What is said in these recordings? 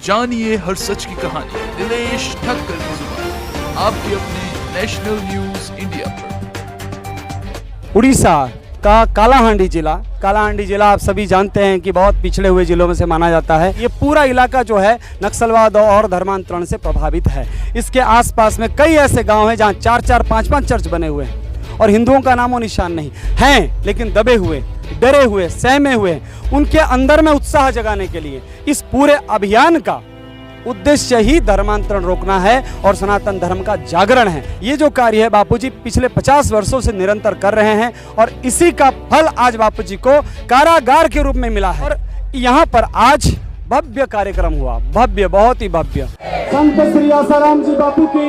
जानिए हर सच की कहानी दिलेश ठक्कर की जुबान आपके अपने नेशनल न्यूज इंडिया पर। उड़ीसा का कालाहांडी जिला आप सभी जानते हैं कि बहुत पिछड़े हुए जिलों में से माना जाता है। ये पूरा इलाका जो है नक्सलवाद और धर्मांतरण से प्रभावित है। इसके आसपास में कई ऐसे गांव हैं जहां 4-4, 5-5 चर्च बने हुए हैं और हिंदुओं का नामो निशान नहीं हैं, लेकिन दबे हुए, डरे हुए, सहमे हुए। उनके अंदर में उत्साह जगाने के लिए इस पूरे अभियान का उद्देश्य ही धर्मांतरण रोकना है और सनातन धर्म का जागरण है। ये जो कार्य है बापूजी पिछले 50 वर्षों से निरंतर कर रहे हैं और इसी का फल आज बापूजी को कारागार के रूप में मिला है। और यहाँ पर आज भव्य कार्यक्रम हुआ, भव्य, बहुत ही भव्य। संत श्री आसाराम जी बापू की,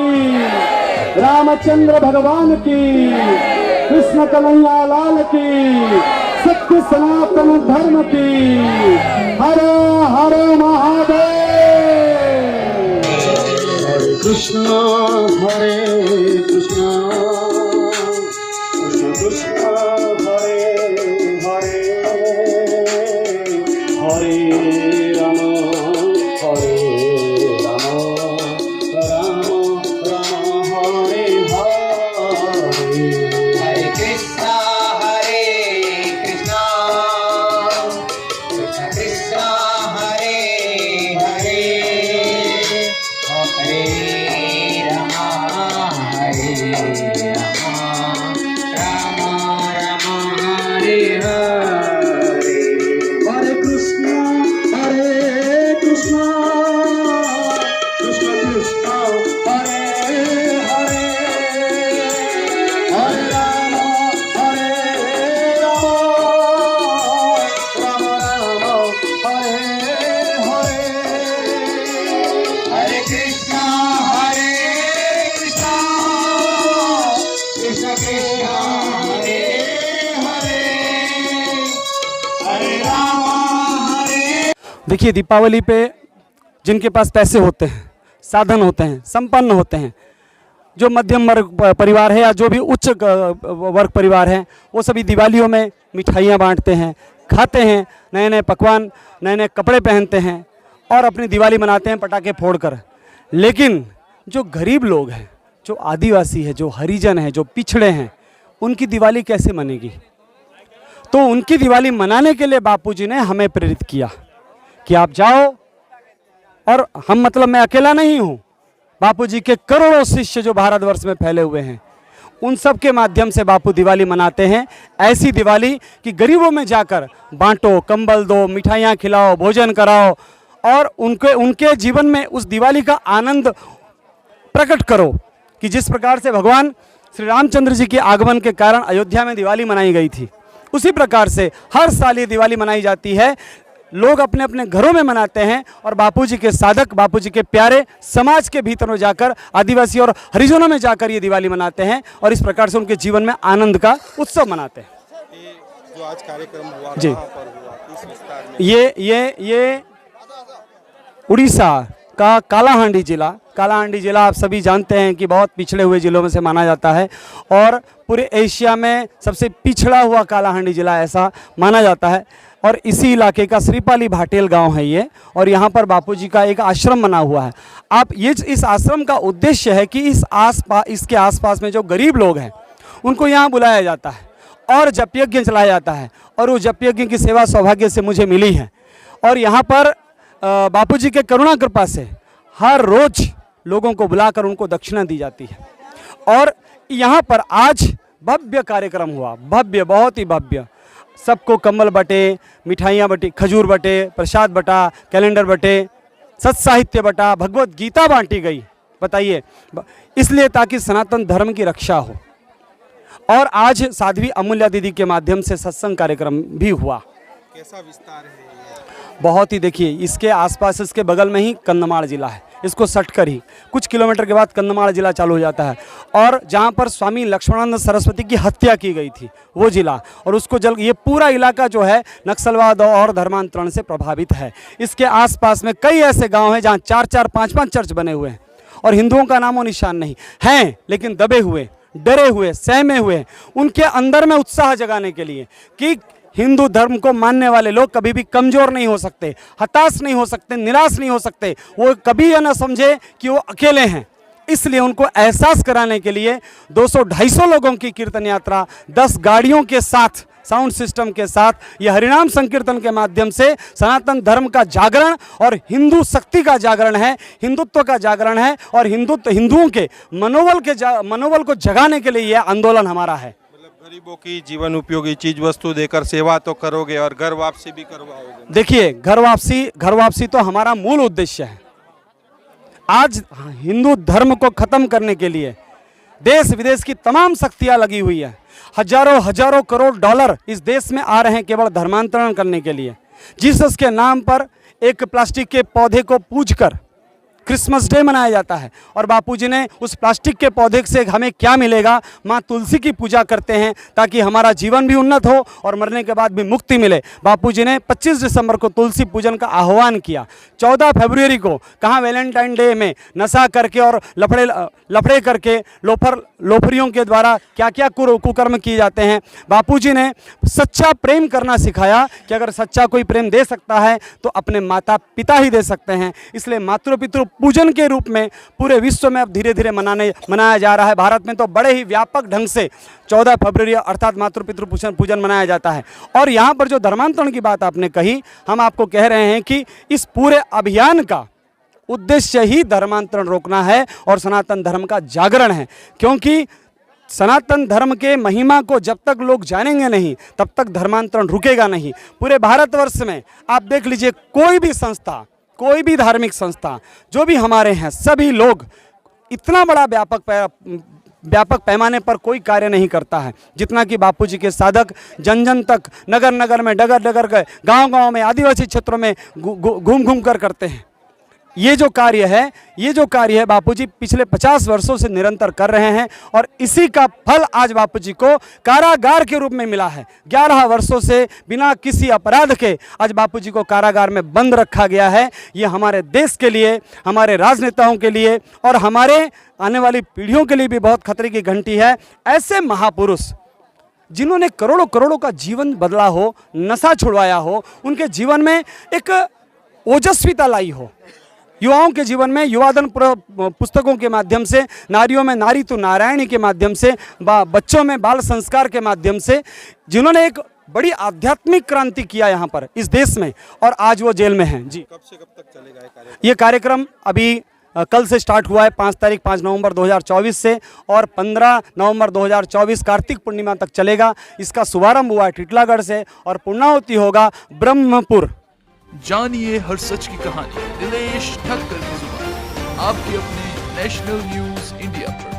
रामचंद्र भगवान की, कृष्ण कन्हैया लाल की, सत्य सनातन धर्म की, हरे हरे महादेव। कृष्णा हरे कृष्णा, कृष्ण कृष्ण हरे हरे, हरे राम राम राम हरे हरे। हरे कृष्णा कृष्ण कृष्ण हरे हरे, हरे राम राम राम हरे हरे। हरे कृष्णा कृष्ण कृष्ण हरे हरे, हरे राम राम राम हरे हरे। हरे कृष्णा कृष्ण कृष्ण हरे हरे, हरे राम हरे। देखिए, दीपावली पे जिनके पास पैसे होते हैं, साधन होते हैं, संपन्न होते हैं, जो मध्यम वर्ग परिवार है या जो भी उच्च वर्ग परिवार है, वो सभी दिवालियों में मिठाइयाँ बांटते हैं, खाते हैं, नए नए पकवान, नए नए कपड़े पहनते हैं और अपनी दिवाली मनाते हैं पटाखे फोड़कर। लेकिन जो गरीब लोग हैं, जो आदिवासी है, जो हरिजन है, जो पिछड़े हैं, उनकी दिवाली कैसे मनेगी? तो उनकी दिवाली मनाने के लिए बापूजी ने हमें प्रेरित किया कि आप जाओ। और हम, मतलब मैं अकेला नहीं हूँ, बापूजी के करोड़ों शिष्य जो भारतवर्ष में फैले हुए हैं, उन सब के माध्यम से बापू दिवाली मनाते हैं। ऐसी दिवाली कि गरीबों में जाकर बांटो, कंबल दो, मिठाइयाँ खिलाओ, भोजन कराओ और उनके जीवन में उस दिवाली का आनंद प्रकट करो कि जिस प्रकार से भगवान श्री रामचंद्र जी के आगमन के कारण अयोध्या में दिवाली मनाई गई थी, उसी प्रकार से हर साल ये दिवाली मनाई जाती है। लोग अपने अपने घरों में मनाते हैं और बापूजी के साधक, बापूजी के प्यारे समाज के भीतर में जाकर, आदिवासी और हरिजनों में जाकर ये दिवाली मनाते हैं और इस प्रकार से उनके जीवन में आनंद का उत्सव मनाते हैं। जो आज कार्यक्रम हुआ जी, कहाँ पर हुआ, किस विस्तार में? ये उड़ीसा का कालाहांडी जिला आप सभी जानते हैं कि बहुत पिछड़े हुए जिलों में से माना जाता है और पूरे एशिया में सबसे पिछड़ा हुआ कालाहांडी जिला ऐसा माना जाता है। और इसी इलाके का श्रीपाली भाटेल गांव है ये, और यहाँ पर बापूजी का एक आश्रम बना हुआ है। इस आश्रम का उद्देश्य है कि इसके आसपास में जो गरीब लोग हैं उनको यहाँ बुलाया जाता है और जप यज्ञ चलाया जाता है और वो जप यज्ञ की सेवा सौभाग्य से मुझे मिली है। और यहाँ पर बापूजी के करुणा कृपा से हर रोज लोगों को बुलाकर उनको दक्षिणा दी जाती है। और यहाँ पर आज भव्य कार्यक्रम हुआ, भव्य, बहुत ही भव्य। सबको कंबल बटे, मिठाइयाँ बटी, खजूर बटे, प्रसाद बटा, कैलेंडर बटे, सत्साहित्य बटा, भगवत गीता बांटी गई। बताइए, इसलिए ताकि सनातन धर्म की रक्षा हो। और आज साध्वी अमूल्या दीदी के माध्यम से सत्संग कार्यक्रम भी हुआ। कैसा विस्तार है? बहुत ही, देखिए, इसके आसपास, इसके बगल में ही कंधमाल जिला है, इसको सटकर ही कुछ किलोमीटर के बाद कंधमाल जिला चालू हो जाता है। और जहाँ पर स्वामी लक्ष्मणानंद सरस्वती की हत्या की गई थी वो जिला, और उसको ये पूरा इलाका जो है नक्सलवाद और धर्मांतरण से प्रभावित है। इसके आसपास में कई ऐसे गांव हैं जहाँ 4-4, 5-5 चर्च बने हुए हैं और हिंदुओं का नामो निशान नहीं हैं, लेकिन दबे हुए, डरे हुए, सहमे हुए। उनके अंदर में उत्साह जगाने के लिए कि हिंदू धर्म को मानने वाले लोग कभी भी कमजोर नहीं हो सकते, हताश नहीं हो सकते, निराश नहीं हो सकते। वो कभी यह ना समझे कि वो अकेले हैं। इसलिए उनको एहसास कराने के लिए 200-250 लोगों की कीर्तन यात्रा 10 गाड़ियों के साथ, साउंड सिस्टम के साथ, ये हरिनाम संकीर्तन के माध्यम से सनातन धर्म का जागरण और हिंदू शक्ति का जागरण है, हिंदुत्व का जागरण है और हिंदुओं के मनोबल को जगाने के लिए यह आंदोलन हमारा है। मतलब गरीबों की जीवन उपयोगी चीज वस्तु देकर सेवा तो करोगे और घर वापसी भी करवाओगे। देखिए, घर वापसी तो हमारा मूल उद्देश्य है। आज हिंदू धर्म को खत्म करने के लिए देश विदेश की तमाम शक्तियां लगी हुई है। हजारों करोड़ डॉलर इस देश में आ रहे हैं केवल धर्मांतरण करने के लिए। जीसस के नाम पर एक प्लास्टिक के पौधे को पूजकर क्रिसमस डे मनाया जाता है और बापूजी ने उस प्लास्टिक के पौधे से हमें क्या मिलेगा, माँ तुलसी की पूजा करते हैं ताकि हमारा जीवन भी उन्नत हो और मरने के बाद भी मुक्ति मिले। बापूजी ने 25 दिसंबर को तुलसी पूजन का आह्वान किया। 14 फरवरी को कहाँ वैलेंटाइन डे में नशा करके और लफड़े करके लोफरियों के द्वारा क्या क्या कुकर्म किए जाते हैं। बापूजी ने सच्चा प्रेम करना सिखाया कि अगर सच्चा कोई प्रेम दे सकता है तो अपने माता पिता ही दे सकते हैं। इसलिए मातृ पितृ पूजन के रूप में पूरे विश्व में अब धीरे धीरे मनाया जा रहा है। भारत में तो बड़े ही व्यापक ढंग से 14 फरवरी अर्थात मातृ पितृ पूजन मनाया जाता है। और यहाँ पर जो धर्मांतरण की बात आपने कही, हम आपको कह रहे हैं कि इस पूरे अभियान का उद्देश्य ही धर्मांतरण रोकना है और सनातन धर्म का जागरण है। क्योंकि सनातन धर्म के महिमा को जब तक लोग जानेंगे नहीं तब तक धर्मांतरण रुकेगा नहीं। पूरे भारतवर्ष में आप देख लीजिए, कोई भी संस्था, कोई भी धार्मिक संस्था जो भी हमारे हैं, सभी लोग इतना बड़ा व्यापक पैमाने पर कोई कार्य नहीं करता है जितना कि बापूजी के साधक जन जन तक, नगर नगर में, डगर डगर के, गांव गांव में, आदिवासी क्षेत्रों में घूम घूम कर करते हैं। ये जो कार्य है बापूजी पिछले 50 वर्षों से निरंतर कर रहे हैं और इसी का फल आज बापूजी को कारागार के रूप में मिला है। 11 वर्षों से बिना किसी अपराध के आज बापूजी को कारागार में बंद रखा गया है। ये हमारे देश के लिए, हमारे राजनेताओं के लिए और हमारे आने वाली पीढ़ियों के लिए भी बहुत खतरे की घंटी है। ऐसे महापुरुष जिन्होंने करोड़ों करोड़ों का जीवन बदला हो, नशा छुड़वाया हो, उनके जीवन में एक ओजस्विता लाई हो, युवाओं के जीवन में युवाधन पुस्तकों के माध्यम से, नारियों में नारी तो नारायणी के माध्यम से, बच्चों में बाल संस्कार के माध्यम से, जिन्होंने एक बड़ी आध्यात्मिक क्रांति किया यहाँ पर इस देश में, और आज वो जेल में हैं। जी, कब से कब तक चलेगा ये कार्यक्रम? अभी कल से स्टार्ट हुआ है, 5 नवंबर 2024 से, और 15 नवंबर 2024 कार्तिक पूर्णिमा तक चलेगा। इसका शुभारंभ हुआ है टिटलागढ़ से और पूर्णाहुति होगा ब्रह्मपुर। जानिए हर सच की कहानी दिनेश ठक्कर की जुबान, आपके अपने नेशनल न्यूज इंडिया पर।